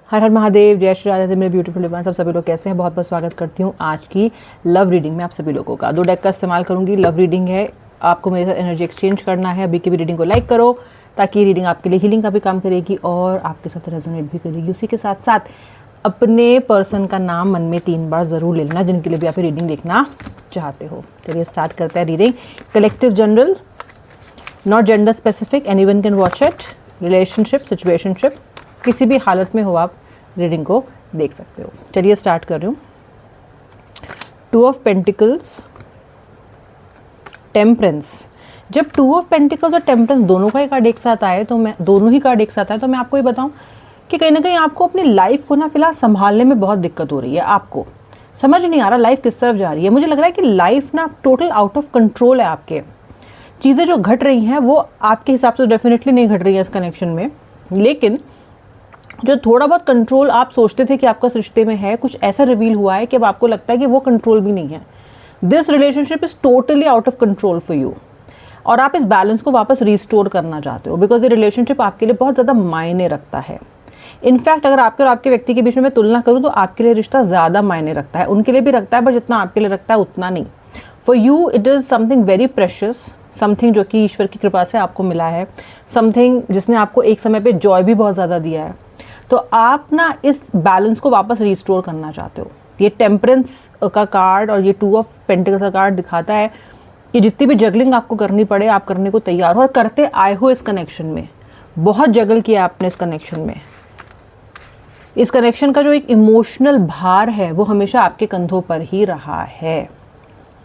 हर हर महादेव, जय श्री राधे मेरे beautiful divine's. सब सभी लोग कैसे हैं? बहुत बहुत स्वागत करती हूँ आज की लव रीडिंग में आप सभी लोगों का। 2 डेक का इस्तेमाल करूंगी। लव रीडिंग है, आपको मेरे साथ एनर्जी एक्सचेंज करना है। अभी की भी रीडिंग को लाइक करो ताकि ये रीडिंग आपके लिए हीलिंग का भी काम करेगी और आपके साथ रेजोनेट भी करेगी। उसी के साथ साथ अपने पर्सन का नाम मन में 3 बार ज़रूर ले लेना जिनके लिए भी आप रीडिंग देखना चाहते हो। चलिए स्टार्ट करते हैं reading. Collective general, not gender specific, anyone can watch it. Relationship, situationship, किसी भी हालत में हो आप रीडिंग को देख सकते हो। चलिए स्टार्ट कर रही हूँ। 2 ऑफ पेंटिकल्स, टेम्परेंस। जब 2 ऑफ पेंटिकल्स और टेम्परेंस दोनों का ही कार्ड एक साथ आए तो मैं आपको ये बताऊं कि कहीं ना कहीं आपको अपनी लाइफ को ना फिलहाल संभालने में बहुत दिक्कत हो रही है। आपको समझ नहीं आ रहा लाइफ किस तरफ जा रही है। मुझे लग रहा है कि लाइफ ना टोटल आउट ऑफ कंट्रोल है आपके। चीज़ें जो घट रही हैं वो आपके हिसाब से डेफिनेटली नहीं घट रही है इस कनेक्शन में, लेकिन जो थोड़ा बहुत कंट्रोल आप सोचते थे कि आपका इस रिश्ते में है, कुछ ऐसा रिवील हुआ है कि अब आपको लगता है कि वो कंट्रोल भी नहीं है। This relationship is totally out of control for you और आप इस बैलेंस को वापस रिस्टोर करना चाहते हो बिकॉज ये रिलेशनशिप आपके लिए बहुत ज़्यादा मायने रखता है। इनफैक्ट अगर आपके और आपके व्यक्ति के बीच में मैं तुलना करूँ तो आपके लिए रिश्ता ज़्यादा मायने रखता है। उनके लिए भी रखता है पर जितना आपके लिए रखता है उतना नहीं। For you it is something very precious, something जो कि ईश्वर की कृपा से आपको मिला है, समथिंग जिसने आपको एक समय पे जॉय भी बहुत ज़्यादा दिया है। तो आप ना इस बैलेंस को वापस रिस्टोर करना चाहते हो। ये टेम्परेंस का कार्ड और ये 2 ऑफ पेंटिकल्स का कार्ड दिखाता है कि जितनी भी जगलिंग आपको करनी पड़े आप करने को तैयार हो और करते आए हो। इस कनेक्शन में बहुत जगल किया आपने। इस कनेक्शन का जो एक इमोशनल भार है वो हमेशा आपके कंधों पर ही रहा है।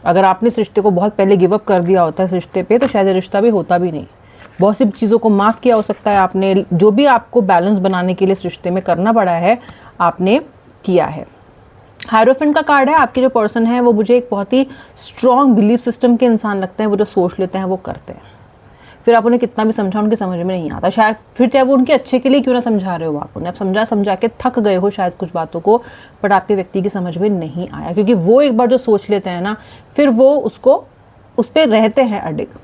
अगर आपने इस रिश्ते को बहुत पहले गिव अप कर दिया होता है इस रिश्ते पे तो शायद ये रिश्ता भी होता भी नहीं। बहुत सी चीज़ों को माफ़ किया हो सकता है आपने। जो भी आपको बैलेंस बनाने के लिए इस रिश्ते में करना पड़ा है आपने किया है। हायरोफेंट का कार्ड है। आपके जो पर्सन है वो मुझे एक बहुत ही स्ट्रॉन्ग बिलीफ सिस्टम के इंसान लगते हैं। वो जो सोच लेते हैं वो करते हैं। फिर आप उन्हें कितना भी समझाओ उनके समझ में नहीं आता। शायद फिर चाहे वो उनके अच्छे के लिए क्यों ना समझा रहे हो आप उन्हें, आप समझा के थक गए हो शायद कुछ बातों को, बट आपके व्यक्ति की समझ में नहीं आया क्योंकि वो एक बार जो सोच लेते हैं ना फिर वो उस पर रहते हैं अडिग।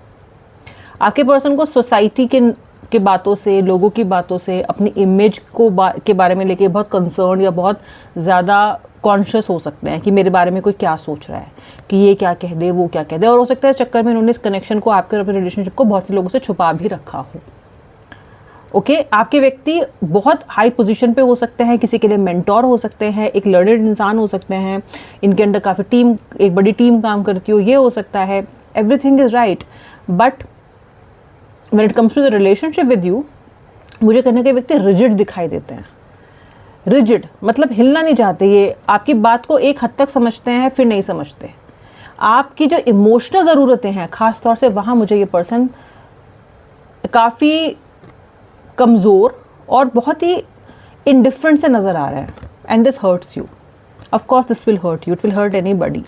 आपके पर्सन को सोसाइटी के बातों से, लोगों की बातों से, अपनी इमेज के बारे में लेके बहुत कंसर्न या बहुत ज़्यादा कॉन्शियस हो सकते हैं कि मेरे बारे में कोई क्या सोच रहा है, कि ये क्या कह दे, वो क्या कह दे। और हो सकता है इस चक्कर में उन्होंने इस कनेक्शन को, आपके और अपने रिलेशनशिप को बहुत से लोगों से छुपा भी रखा हो। ओके, आपके व्यक्ति बहुत हाई पोजीशन पे हो सकते हैं, किसी के लिए मेंटोर हो सकते हैं, एक लर्नड इंसान हो सकते हैं, इनके अंडर काफ़ी एक बड़ी टीम काम करती हो, ये हो सकता है। Everything is right but when it comes to the relationship with you, मुझे कहने के व्यक्ति रिजिड दिखाई देते हैं। रिजिड मतलब हिलना नहीं चाहते। ये आपकी बात को एक हद तक समझते हैं फिर नहीं समझते। आपकी जो इमोशनल ज़रूरतें हैं ख़ास तौर से वहाँ मुझे ये पर्सन काफ़ी कमज़ोर और बहुत ही इनडिफरेंट से नज़र आ रहा है। And this hurts you. Of course this will hurt you, it will hurt anybody.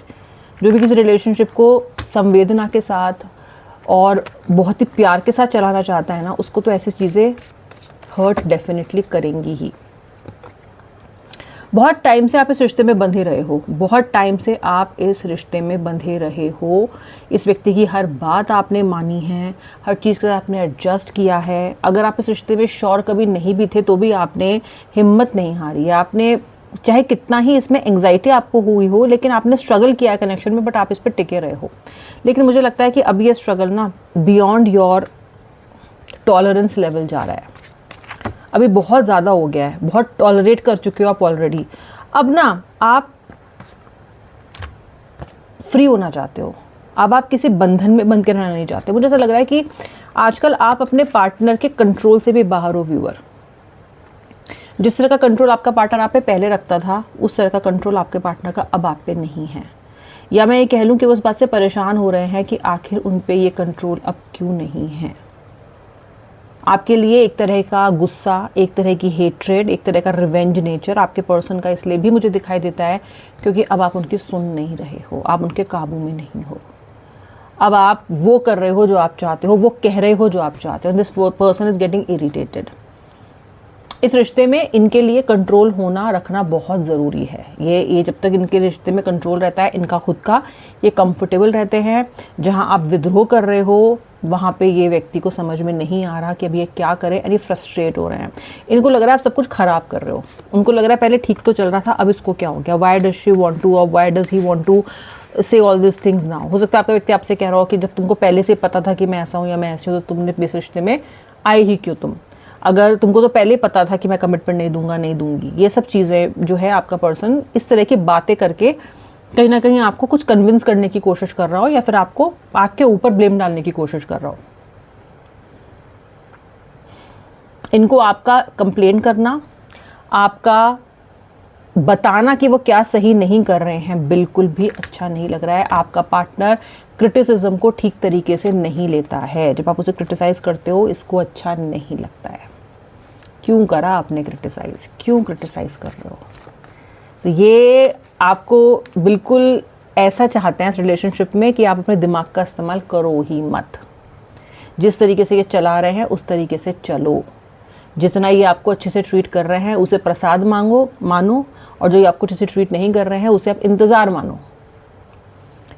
जो भी किसी रिलेशनशिप को संवेदना के साथ और बहुत ही प्यार के साथ चलाना चाहता है ना, उसको तो ऐसी चीज़ें हर्ट डेफिनेटली करेंगी ही। बहुत टाइम से आप इस रिश्ते में बंधे रहे हो, बहुत टाइम से आप इस रिश्ते में बंधे रहे हो। इस व्यक्ति की हर बात आपने मानी है, हर चीज़ के साथ आपने एडजस्ट किया है। अगर आप इस रिश्ते में श्योर कभी नहीं भी थे तो भी आपने हिम्मत नहीं हारी है। आपने चाहे कितना ही इसमें एंग्जाइटी आपको हुई हो लेकिन आपने स्ट्रगल किया है कनेक्शन में, बट आप इस पर टिके रहे हो। लेकिन मुझे लगता है कि अब ये स्ट्रगल ना बियॉन्ड योर टॉलरेंस लेवल जा रहा है। अभी बहुत ज़्यादा हो गया है, बहुत टॉलरेट कर चुके हो आप ऑलरेडी। अब ना आप फ्री होना चाहते हो। अब आप किसी बंधन में बंध के रहना नहीं चाहते। मुझे ऐसा लग रहा है कि आजकल आप अपने पार्टनर के कंट्रोल से भी बाहर हो व्यूअर। जिस तरह का कंट्रोल आपका पार्टनर आप पे पहले रखता था उस तरह का कंट्रोल आपके पार्टनर का अब आप पे नहीं है। या मैं ये कह लूँ कि वो उस बात से परेशान हो रहे हैं कि आखिर उन पे ये कंट्रोल अब क्यों नहीं है। आपके लिए एक तरह का गुस्सा, एक तरह की हेट्रेड, एक तरह का रिवेंज नेचर आपके पर्सन का इसलिए भी मुझे दिखाई देता है क्योंकि अब आप उनकी सुन नहीं रहे हो, आप उनके काबू में नहीं हो। अब आप वो कर रहे हो जो आप चाहते हो, वो कह रहे हो जो आप चाहते हो। This person is getting irritated. इस रिश्ते में इनके लिए कंट्रोल होना रखना बहुत ज़रूरी है। ये जब तक इनके रिश्ते में कंट्रोल रहता है, इनका खुद का, ये कंफर्टेबल रहते हैं। जहां आप विद्रोह कर रहे हो वहाँ पे ये व्यक्ति को समझ में नहीं आ रहा कि अब ये क्या करें, और ये फ्रस्ट्रेट हो रहे हैं। इनको लग रहा है आप सब कुछ ख़राब कर रहे हो। उनको लग रहा है पहले ठीक तो चल रहा था, अब इसको क्या हो गया, why does she want to, और why does he want to say all this things now. हो सकता है आपका व्यक्ति आपसे कह रहा हो कि जब तुमको पहले से पता था कि मैं ऐसा हूँ या मैं ऐसी हूँ, तो तुमने इस रिश्ते में आए ही क्यों तुम। अगर तुमको तो पहले पता था कि मैं कमिटमेंट नहीं दूंगा, नहीं दूंगी, ये सब चीज़ें जो है आपका पर्सन इस तरह की बातें करके कहीं ना कहीं आपको कुछ कन्विंस करने की कोशिश कर रहा हो, या फिर आपको आपके ऊपर ब्लेम डालने की कोशिश कर रहा हो। इनको आपका कंप्लेन करना, आपका बताना कि वो क्या सही नहीं कर रहे हैं, बिल्कुल भी अच्छा नहीं लग रहा है। आपका पार्टनर क्रिटिसिज्म को ठीक तरीके से नहीं लेता है। जब आप उसे क्रिटिसाइज़ करते हो, इसको अच्छा नहीं लगता है। क्यों करा आपने क्रिटिसाइज़, क्यों क्रिटिसाइज़ कर रहे हो? तो ये आपको बिल्कुल ऐसा चाहते हैं इस रिलेशनशिप में कि आप अपने दिमाग का इस्तेमाल करो ही मत। जिस तरीके से ये चला रहे हैं उस तरीके से चलो। जितना ये आपको अच्छे से ट्रीट कर रहे हैं उसे प्रसाद मानो, और जो ये आपको अच्छे से ट्रीट नहीं कर रहे हैं उसे आप इंतज़ार मानो।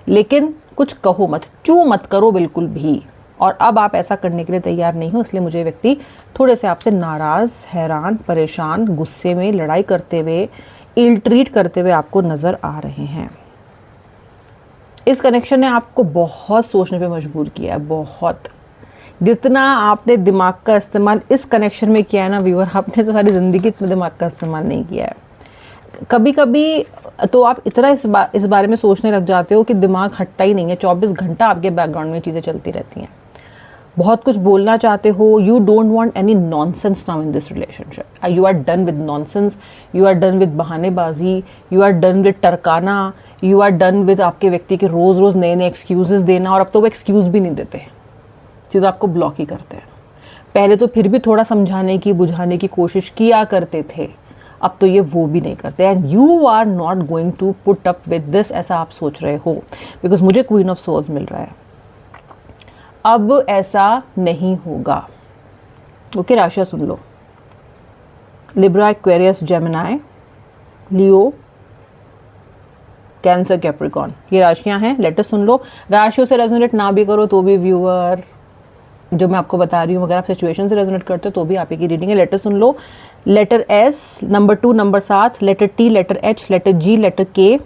लेकिन कुछ कहो मत, चू मत करो बिल्कुल भी। और अब आप ऐसा करने के लिए तैयार नहीं हो, इसलिए मुझे व्यक्ति थोड़े से आपसे नाराज़, हैरान, परेशान, गुस्से में, लड़ाई करते हुए, इल ट्रीट करते हुए आपको नज़र आ रहे हैं। इस कनेक्शन ने आपको बहुत सोचने पे मजबूर किया है, बहुत। जितना आपने दिमाग का इस्तेमाल इस कनेक्शन में किया है ना व्यूअर, आपने तो सारी ज़िंदगी इतना दिमाग का इस्तेमाल नहीं किया है। कभी कभी तो आप इतना इस बारे में सोचने लग जाते हो कि दिमाग हटता ही नहीं है। 24 घंटा आपके बैकग्राउंड में चीज़ें चलती रहती हैं। बहुत कुछ बोलना चाहते हो। You don't want any nonsense now in this relationship. You are done with nonsense, you are done with बहानेबाजी, यू आर डन विद टरकाना, यू आर डन विद आपके व्यक्ति के रोज़ रोज़ नए नए एक्सक्यूज़ेस देना। और अब तो वो एक्सक्यूज़ भी नहीं देते, चीज़ आपको ब्लॉक ही करते हैं। पहले तो फिर भी थोड़ा समझाने की, बुझाने की कोशिश किया करते थे, अब तो ये वो भी नहीं करते। And you are not going to put up with this, ऐसा आप सोच रहे हो, बिकॉज मुझे क्वीन ऑफ सोल्स मिल रहा है। अब ऐसा नहीं होगा। ओके, राशियाँ सुन लो। लिब्रा, एक्वेरियस, जेमिनी, लियो, कैंसर, कैप्रिकॉर्न, ये राशियां हैं। लेटर सुन लो। राशियों से रेजोनेट ना भी करो तो भी व्यूअर, जो मैं आपको बता रही हूँ, अगर आप सिचुएशन से रेजोनेट करते हो तो भी आप ही की रीडिंग है। लेटर सुन लो। Letter S, number 2, number 7, letter T, letter H, letter G, letter K,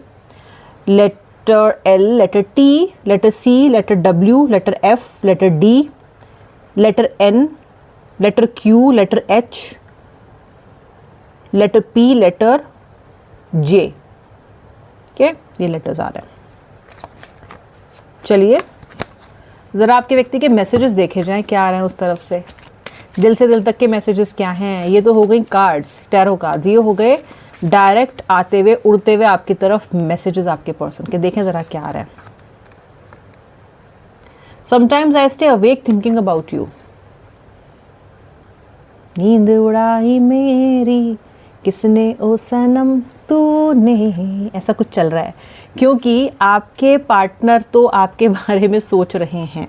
letter L, letter T, letter C, letter W, letter F, letter D, letter N, letter Q, letter H, letter P, letter J. Okay, ये letters आ रहे हैं। चलिए ज़रा आपके व्यक्ति के messages देखे जाएं, क्या आ रहे हैं उस तरफ से। दिल से दिल तक के मैसेजेस क्या हैं। ये तो हो गई कार्ड्स, टैरो कार्ड्स। ये हो गए डायरेक्ट आते हुए, उड़ते हुए आपकी तरफ मैसेजेस आपके पर्सन के। देखें ज़रा क्या आ रहा है। Sometimes I stay awake thinking about you. नींद उड़ाई मेरी किसने ओ सनम तूने, ऐसा कुछ चल रहा है। क्योंकि आपके पार्टनर तो आपके बारे में सोच रहे हैं,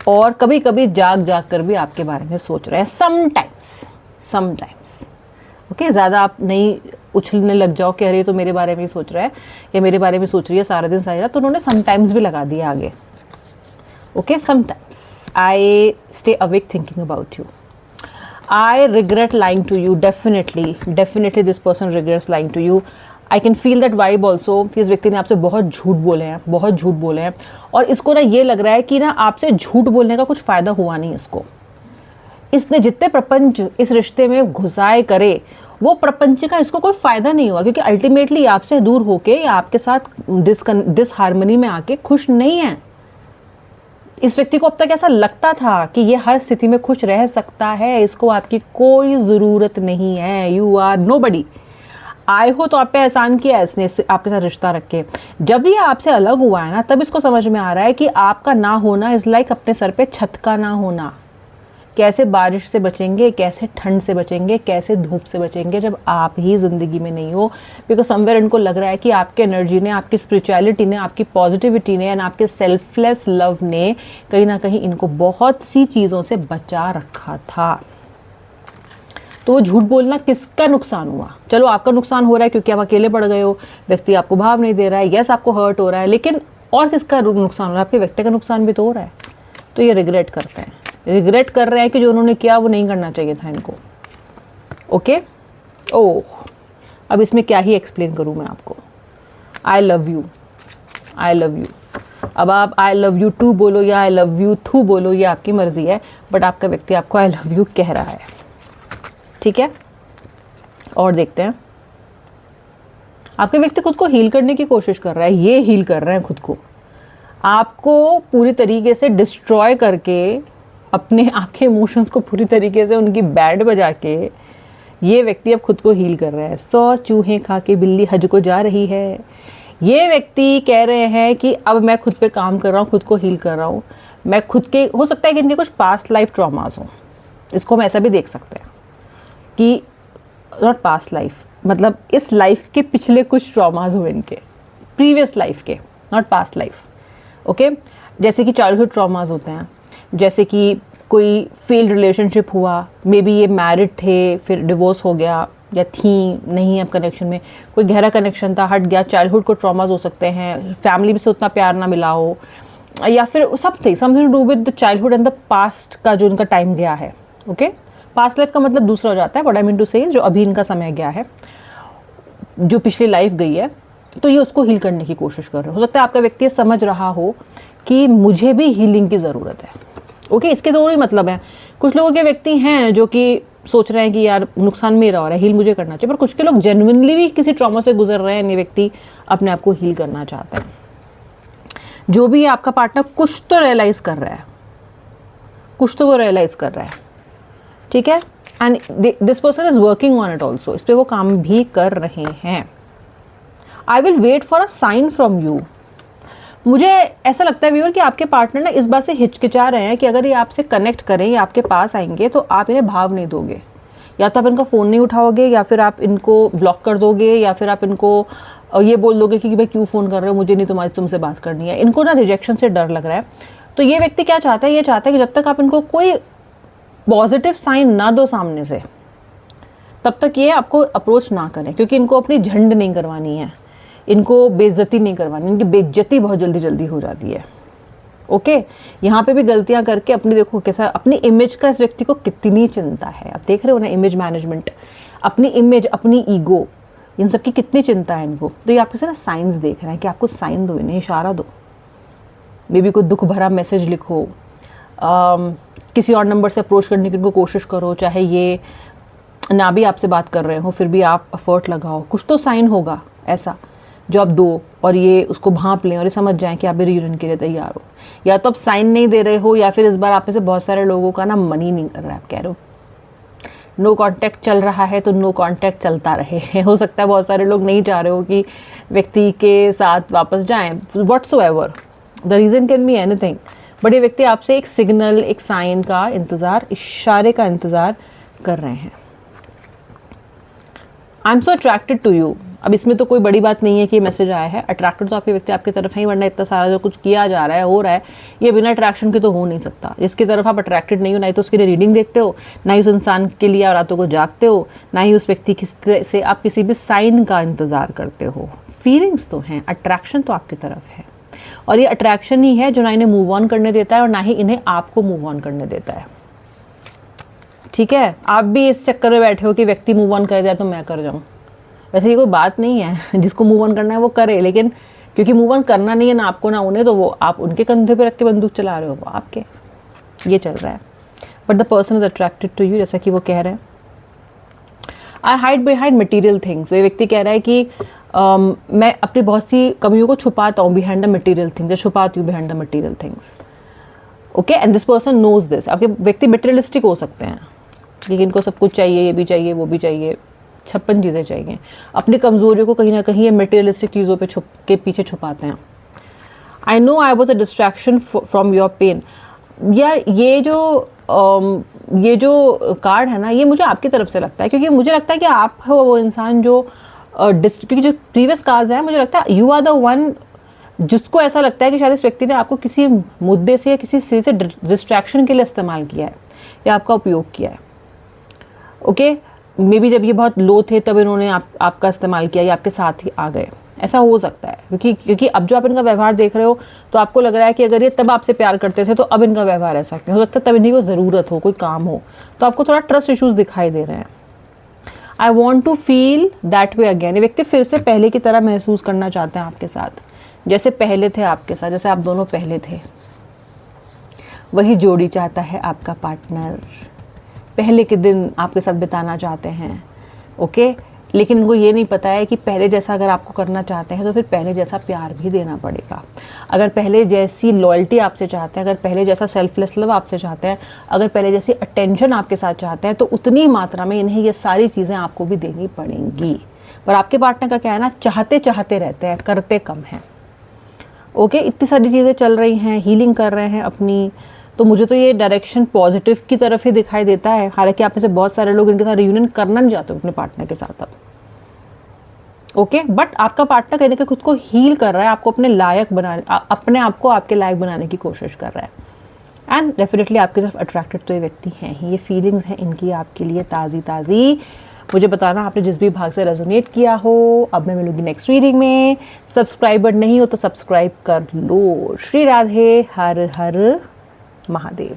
और कभी कभी जाग जाग कर भी आपके बारे में सोच रहे हैं। समटाइम्स ओके, ज़्यादा आप नहीं उछलने लग जाओ कि अरे तो मेरे बारे में ही सोच रहा है या मेरे बारे में सोच रही है सारा दिन सारी रात, तो उन्होंने समटाइम्स भी लगा दिया आगे। Okay, sometimes I stay awake thinking about you. I regret lying to you. Definitely this person regrets lying to you. I can feel that vibe also. इस व्यक्ति ने आपसे बहुत झूठ बोले हैं, और इसको ना ये लग रहा है कि ना आपसे झूठ बोलने का कुछ फ़ायदा हुआ नहीं इसको। इसने जितने प्रपंच इस रिश्ते में घुसाए करे, वो प्रपंच का इसको कोई फ़ायदा नहीं हुआ, क्योंकि अल्टीमेटली आपसे दूर होके या आपके साथ डिसहार्मनी में आके खुश नहीं है। इस व्यक्ति को अब तक ऐसा लगता था कि ये हर स्थिति में खुश रह सकता है, इसको आपकी कोई ज़रूरत नहीं है। You are nobody. आए हो तो आप पे एहसान किया इसने, आपके साथ रिश्ता रख के। जब ये आपसे अलग हुआ है ना, तब इसको समझ में आ रहा है कि आपका ना होना इज़ लाइक अपने सर पे छत का ना होना। कैसे बारिश से बचेंगे, कैसे ठंड से बचेंगे, कैसे धूप से बचेंगे जब आप ही ज़िंदगी में नहीं हो। बिकॉज समवेयर इनको लग रहा है कि आपके एनर्जी ने, आपकी स्पिरिचुअलिटी ने, आपकी पॉजिटिविटी ने एंड आपके सेल्फलेस लव ने कहीं ना कहीं इनको बहुत सी चीज़ों से बचा रखा था। तो वो झूठ बोलना किसका नुकसान हुआ? चलो आपका नुकसान हो रहा है क्योंकि आप अकेले पड़ गए हो, व्यक्ति आपको भाव नहीं दे रहा है, यस आपको हर्ट हो रहा है, लेकिन और किसका नुकसान हो रहा है? आपके व्यक्ति का नुकसान भी तो हो रहा है। तो ये रिग्रेट करते हैं, रिग्रेट कर रहे हैं कि जो उन्होंने किया वो नहीं करना चाहिए था इनको। ओके, ओह, अब इसमें क्या ही एक्सप्लेन करूँ मैं आपको। I love you, I love you. अब आप आई लव यू टू बोलो या आई लव यू थू बोलो, ये आपकी मर्जी है, बट आपका व्यक्ति आपको आई लव यू कह रहा है। ठीक है, और देखते हैं। आपके व्यक्ति खुद को हील करने की कोशिश कर रहा है, ये हील कर रहे हैं खुद को, आपको पूरी तरीके से डिस्ट्रॉय करके, अपने आपके इमोशंस को पूरी तरीके से उनकी बैंड बजा के ये व्यक्ति अब खुद को हील कर रहे हैं। 100 चूहे खा के बिल्ली हज को जा रही है। ये व्यक्ति कह रहे हैं कि अब मैं खुद पे काम कर रहा हूँ, खुद को हील कर रहा हूँ। मैं खुद के, हो सकता है कि इनके कुछ पास्ट लाइफ ट्रॉमास हों, इसको हम ऐसा भी देख सकते हैं कि नॉट पास्ट लाइफ, मतलब इस लाइफ के पिछले कुछ ट्रॉमास हुए इनके, प्रीवियस लाइफ के, नॉट पास्ट लाइफ। ओके, जैसे कि चाइल्डहुड ट्रॉमास होते हैं, जैसे कि कोई फेल्ड रिलेशनशिप हुआ, मे बी ये मैरिड थे फिर डिवोर्स हो गया, या थी नहीं अब कनेक्शन में, कोई गहरा कनेक्शन था हट गया। चाइल्डहुड को ट्रॉमास हो सकते हैं, फैमिली से उतना प्यार ना मिला हो, या फिर something to do with the childhood and the past का जो उनका टाइम गया है। ओके, पास्ट लाइफ का मतलब दूसरा हो जाता है, व्हाट आई मीन टू से, जो अभी इनका समय गया है, जो पिछली लाइफ गई है, तो ये उसको हील करने की कोशिश कर रहे हो सकता है आपका व्यक्ति समझ रहा हो कि मुझे भी हीलिंग की ज़रूरत है। ओके, इसके दो ही मतलब हैं। कुछ लोगों के व्यक्ति हैं जो कि सोच रहे हैं कि यार नुकसान मेरा हो रहा है, हील मुझे करना चाहिए, पर कुछ के लोग जेन्युइनली भी किसी ट्रॉमा से गुजर रहे हैं, ये व्यक्ति अपने आप को हील करना चाहते हैं। जो भी आपका पार्टनर कुछ तो रियलाइज़ कर रहा है, कुछ तो वो रियलाइज़ कर रहा है। ठीक है, and this person is working on it also, इस पर वो काम भी कर रहे हैं। I will wait for a sign from you. मुझे ऐसा लगता है व्यूअर कि आपके पार्टनर ना इस बात से हिचकिचा रहे हैं कि अगर ये आपसे कनेक्ट करें या आपके पास आएंगे तो आप इन्हें भाव नहीं दोगे, या तो आप इनका फ़ोन नहीं उठाओगे, या फिर आप इनको ब्लॉक कर दोगे, या फिर आप इनको ये बोल दोगे कि भाई क्यों फ़ोन कर रहे हो, मुझे नहीं तुमसे बात करनी है। इनको ना रिजेक्शन से डर लग रहा है। तो ये व्यक्ति क्या चाहता है, ये चाहता है कि जब तक आप इनको कोई पॉजिटिव साइन ना दो सामने से, तब तक ये आपको अप्रोच ना करें, क्योंकि इनको अपनी झंड नहीं करवानी है, इनको बेइज्जती नहीं करवानी, इनकी बेइज्जती बहुत जल्दी जल्दी हो जाती है। ओके, यहाँ पे भी गलतियाँ करके अपनी, देखो कैसा अपनी इमेज का इस व्यक्ति को कितनी चिंता है। आप देख रहे हो ना, इमेज मैनेजमेंट, अपनी इमेज, अपनी ईगो, इन सब की कितनी चिंता है इनको। तो ये आपसे ना साइंस देख रहे हैं कि आपको साइन दो, इन्हें इशारा दो। मे बी कोई दुख भरा मैसेज लिखो, किसी और नंबर से अप्रोच करने की इनको कोशिश करो, चाहे ये ना भी आपसे बात कर रहे हो फिर भी आप एफर्ट लगाओ। कुछ तो साइन होगा ऐसा जो आप दो और ये उसको भांप लें और ये समझ जाएं कि आप रियूनियन के लिए तैयार हो। या तो आप साइन नहीं दे रहे हो, या फिर इस बार आप में से बहुत सारे लोगों का ना मन ही नहीं कर रहा है, आप कह रहे हो नो कांटेक्ट चल रहा है तो नो कांटेक्ट चलता रहे। हो सकता है बहुत सारे लोग नहीं चाह रहे हो कि व्यक्ति के साथ वापस जाएं, whatsoever the reason can be anything, but ये व्यक्ति आपसे एक सिग्नल, एक साइन का इंतज़ार, इशारे का इंतज़ार कर रहे हैं। I am so attracted to you. अब इसमें तो कोई बड़ी बात नहीं है कि ये मैसेज आया है, अट्रैक्टेड तो आपके व्यक्ति आपकी तरफ है ही, वरना इतना सारा जो कुछ किया जा रहा है, हो रहा है, ये बिना अट्रैक्शन के तो हो नहीं सकता। जिसकी तरफ आप अट्रैक्टेड नहीं हो, ना ही तो उसके लिए रीडिंग देखते हो, ना ही उस इंसान के लिए रातों को जागते हो, ना ही उस व्यक्ति से आप किसी भी साइन का इंतज़ार करते हो। फीलिंग्स तो हैं, अट्रैक्शन तो आपकी तरफ है, और ये अट्रैक्शन ही है जो ना इन्हें मूव ऑन करने देता है और ना ही इन्हें आपको मूव ऑन करने देता है। ठीक है, आप भी इस चक्कर में बैठे हो कि व्यक्ति मूव ऑन कर जाए तो मैं कर जाऊँ। वैसे ये कोई बात नहीं है, जिसको मूव ऑन करना है वो करे, लेकिन क्योंकि मूव ऑन करना नहीं है ना आपको ना उन्हें, तो वो आप उनके कंधे पे रख के बंदूक चला रहे हो, वो आपके, ये चल रहा है। But the person is attracted to you, जैसा कि वो कह रहे हैं। I hide behind material things. ये व्यक्ति कह रहा है कि मैं अपनी बहुत सी कमियों को छुपाता हूँ बिहाइंड द मटीरियल थिंग्स, या छुपाती हूँ behind the material things. Okay, and this person knows this. आपके व्यक्ति मटेरियलिस्टिक हो सकते हैं, लेकिन इनको सब कुछ चाहिए, ये भी चाहिए, वो भी चाहिए, 56 चीज़ें चाहिए। अपनी कमज़ोरियों को कहीं ना कहीं ये मटेरियलिस्टिक चीज़ों के पीछे छुपाते हैं। I know I was a distraction from your pain. यार ये जो कार्ड है ना, ये मुझे आपकी तरफ से लगता है, क्योंकि मुझे लगता है कि आप हो वो इंसान जो क्योंकि जो प्रीवियस कार्ड्स हैं, मुझे लगता है यू आर द वन जिसको ऐसा लगता है कि शायद इस व्यक्ति ने आपको किसी मुद्दे से या किसी चीज़ से डिस्ट्रैक्शन के लिए इस्तेमाल किया है या आपका उपयोग किया है। ओके, मे बी जब ये बहुत लो थे तब इन्होंने आपका इस्तेमाल किया या आपके साथ ही आ गए। ऐसा हो सकता है, क्योंकि अब जो आप इनका व्यवहार देख रहे हो तो आपको लग रहा है कि अगर ये तब आपसे प्यार करते थे तो अब इनका व्यवहार ऐसा क्यों हो सकता है, तब इन्हीं को ज़रूरत हो, कोई काम हो, तो आपको थोड़ा ट्रस्ट इश्यूज दिखाई दे रहे हैं। I want to feel that way again, ये व्यक्ति फिर से पहले की तरह महसूस करना चाहते हैं आपके साथ, जैसे पहले थे आपके साथ, जैसे आप दोनों पहले थे। वही जोड़ी चाहता है आपका पार्टनर, पहले के दिन आपके साथ बिताना चाहते हैं, ओके। लेकिन उनको ये नहीं पता है कि पहले जैसा अगर आपको करना चाहते हैं तो फिर पहले जैसा प्यार भी देना पड़ेगा। अगर पहले जैसी लॉयल्टी आपसे चाहते हैं, अगर पहले जैसा सेल्फलेस लव आपसे चाहते हैं, अगर पहले जैसी अटेंशन आपके साथ चाहते हैं, तो उतनी मात्रा में इन्हें ये सारी चीज़ें आपको भी देनी पड़ेंगी। पर आपके पार्टनर का क्या है ना, चाहते चाहते रहते हैं, करते कम हैं, ओके। इतनी सारी चीज़ें चल रही हैं, हीलिंग कर रहे हैं अपनी, तो मुझे तो ये डायरेक्शन पॉजिटिव की तरफ ही दिखाई देता है। हालांकि आप में से बहुत सारे लोग इनके साथ रियूनियन करना नहीं चाहते अपने पार्टनर के साथ अब, ओके। बट आपका पार्टनर कहीं ना कहीं खुद को हील कर रहा है, आपको अपने लायक बनाने, अपने आप को आपके लायक बनाने की कोशिश कर रहा है। एंड डेफिनेटली आपकी तरफ अट्रैक्टेड तो ये व्यक्ति हैं ही, ये फीलिंग्स हैं इनकी आपके लिए ताज़ी ताज़ी। मुझे बताना आपने जिस भी भाग से रेजोनेट किया हो। अब मैं मिलूंगी नेक्स्ट रीडिंग में। सब्सक्राइबर नहीं हो तो सब्सक्राइब कर लो। श्री राधे, हर हर महादेव।